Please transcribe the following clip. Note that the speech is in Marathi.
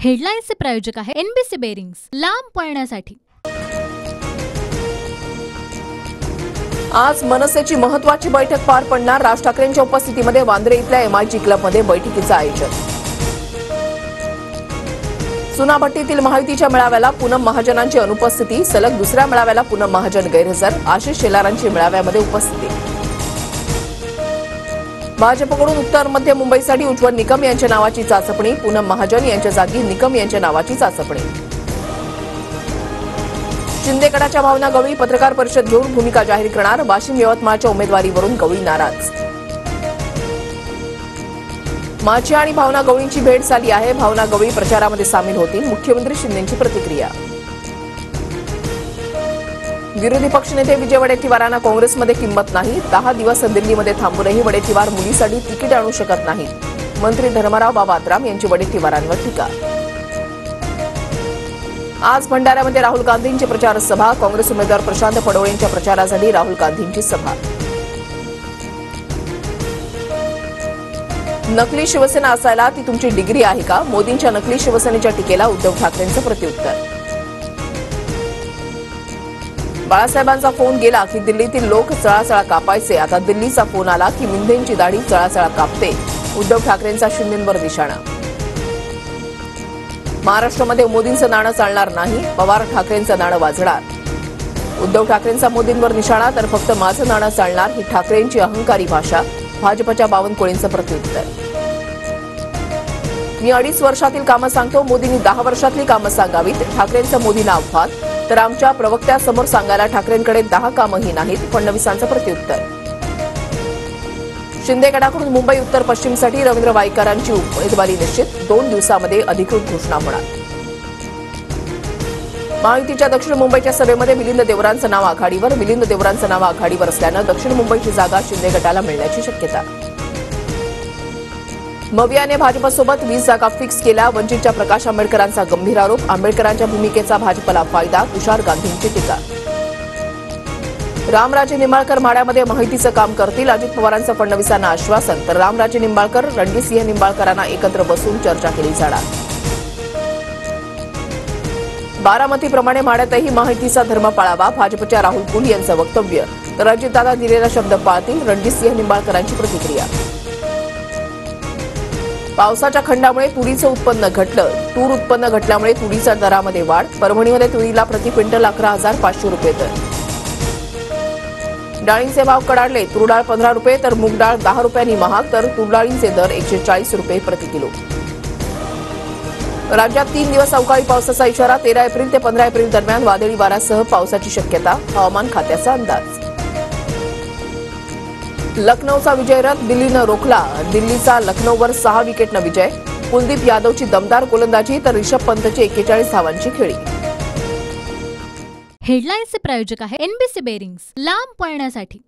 हेडलाईन्सचे प्रायोजक आहे एनबीसी बेरिंग्स, लांब पळण्यासाठी। आज मनसेची महत्त्वाची बैठक पार पडणार। राज ठाकरेंच्या उपस्थितीमध्ये वांद्रे इथल्या एमआयजी क्लबमध्ये बैठकीचं आयोजन। सुनाभट्टीतील महायुतीच्या मेळाव्याला पूनम महाजनांची अनुपस्थिती। सलग दुसऱ्या मेळाव्याला पूनम महाजन गैरहजर। आशिष शेलारांची मेळाव्यामध्ये उपस्थिती। भाजपकडून उत्तर मध्य मुंबईसाठी उज्ज्वल निकम यांच्या नावाची चाचपणी। पूनम महाजन यांच्या जागी निकम यांच्या नावाची चाचपणी। शिंदे गटाच्या भावना गवळी पत्रकार परिषद घेऊन भूमिका जाहीर करणार। वाशिम यवतमाळच्या उमेदवारीवरून गवळी नाराज। माझी आणि भावना गवळींची भेट झाली आहे। भावना गवळी प्रचारामध्ये सामील होतील। मुख्यमंत्री शिंदेंची प्रतिक्रिया। विरोधी पक्षनेते विजय वडेट्टीवारांना काँग्रेसमध्ये किंमत नाही। 10 दिवस दिल्लीमध्ये थांबूनही वडेट्टीवार मुलीसाठी तिकीट आणू शकत नाहीत। मंत्री धर्मराव बाबात्राम यांची वडेट्टीवारांवर टीका। आज भंडाऱ्यामध्ये राहुल गांधींची प्रचार सभा। काँग्रेस उमेदवार प्रशांत पडोळेंच्या प्रचारासाठी राहुल गांधींची सभा। नकली शिवसेना असायला ती तुमची डिग्री आहे का? मोदींच्या नकली शिवसेनेच्या टीकेला उद्धव ठाकरेंचं प्रत्युत्तर। बाळासाहेबांचा फोन गेला की दिल्लीतील लोक चळाचळा कापायचे। आता दिल्लीचा फोन आला की मिंधेंची दाढी चळाचळा कापते। उद्धव ठाकरेंचा शिंदेंवर निशाणा। महाराष्ट्रामध्ये मोदींचं नाणं चालणार नाही। पवार ठाकरेंचं नाणं वाजणार। उद्धव ठाकरेंचा मोदींवर निशाणा तर फक्त माझं नाणं चालणार ही ठाकरेंची अहंकारी भाषा। भाजपच्या बावनकुळेंचं प्रत्युत्तर। मी 2.5 वर्षातील कामं सांगतो, मोदींनी 10 वर्षातली कामं सांगावीत। ठाकरेंचं मोदींना आव्हान तर आमच्या प्रवक्त्यासमोर सांगायला ठाकरेंकडे 10 कामंही नाहीत। फडणवीसांचं प्रत्युत्तर। शिंदे गटाकडून मुंबई उत्तर पश्चिमसाठी रवींद्र वाईकरांची उमेदवारी निश्चित। 2 दिवसामध्ये अधिकृत घोषणा होणार। महायुतीच्या दक्षिण मुंबईच्या सभेमध्ये मिलिंद देवरांचं नाव आघाडीवर। मिलिंद देवरांचं नाव आघाडीवर असल्यानं दक्षिण मुंबईची जागा शिंदे गटाला मिळण्याची शक्यता। मवियाने भाजपसोबत 20 जागा फिक्स केल्या। वंचितच्या प्रकाश आंबेडकरांचा गंभीर आरोप। आंबेडकरांच्या भूमिकेचा भाजपला फायदा। तुषार गांधींची टीका। रामराजे निंबाळकर माढ्यामध्ये माहितीचं काम करतील। अजित पवारांचं फडणवीसांना आश्वासन तर रामराजे निंबाळकर रणजितसिंह निंबाळकरांना एकत्र बसून चर्चा केली जाणार। बारामतीप्रमाणे माढ्यातही माहितीचा धर्म पाळावा। भाजपच्या राहुल कुल यांचं वक्तव्य तर अजितदादा दिलेला शब्द पाळतील। रणजितसिंह निंबाळकरांची प्रतिक्रिया। पावसाच्या खंडामुळे तुरीचं उत्पन्न घटलं। तूर उत्पन्न घटल्यामुळे तुरीच्या दरामध्ये वाढ। परभणीमध्ये तुरीला प्रति क्विंटल 11,500 रुपये दर। डाळींचे भाव कडाडले। तूर डाळ 15 रुपये तर मूग डाळ 10 रुपयांनी महाग तर तूर डाळींचे दर 140 रुपये प्रति किलो। राज्यात 3 दिवस अवकाळी पावसाचा इशारा। 13 एप्रिल ते 15 एप्रिल दरम्यान वादळी वाऱ्यासह पावसाची शक्यता। हवामान खात्याचा अंदाज। लखनौचा विजय रथ दिल्लीनं रोखला। दिल्लीचा लखनौवर 6 विकेटनं विजय। कुलदीप यादवची दमदार गोलंदाजी तर रिषभ पंतची 41 धावांची खेळी। हेडलाईन्सचे प्रायोजक आहे एनबीसी बेरिंग्स, लांब पळण्यासाठी।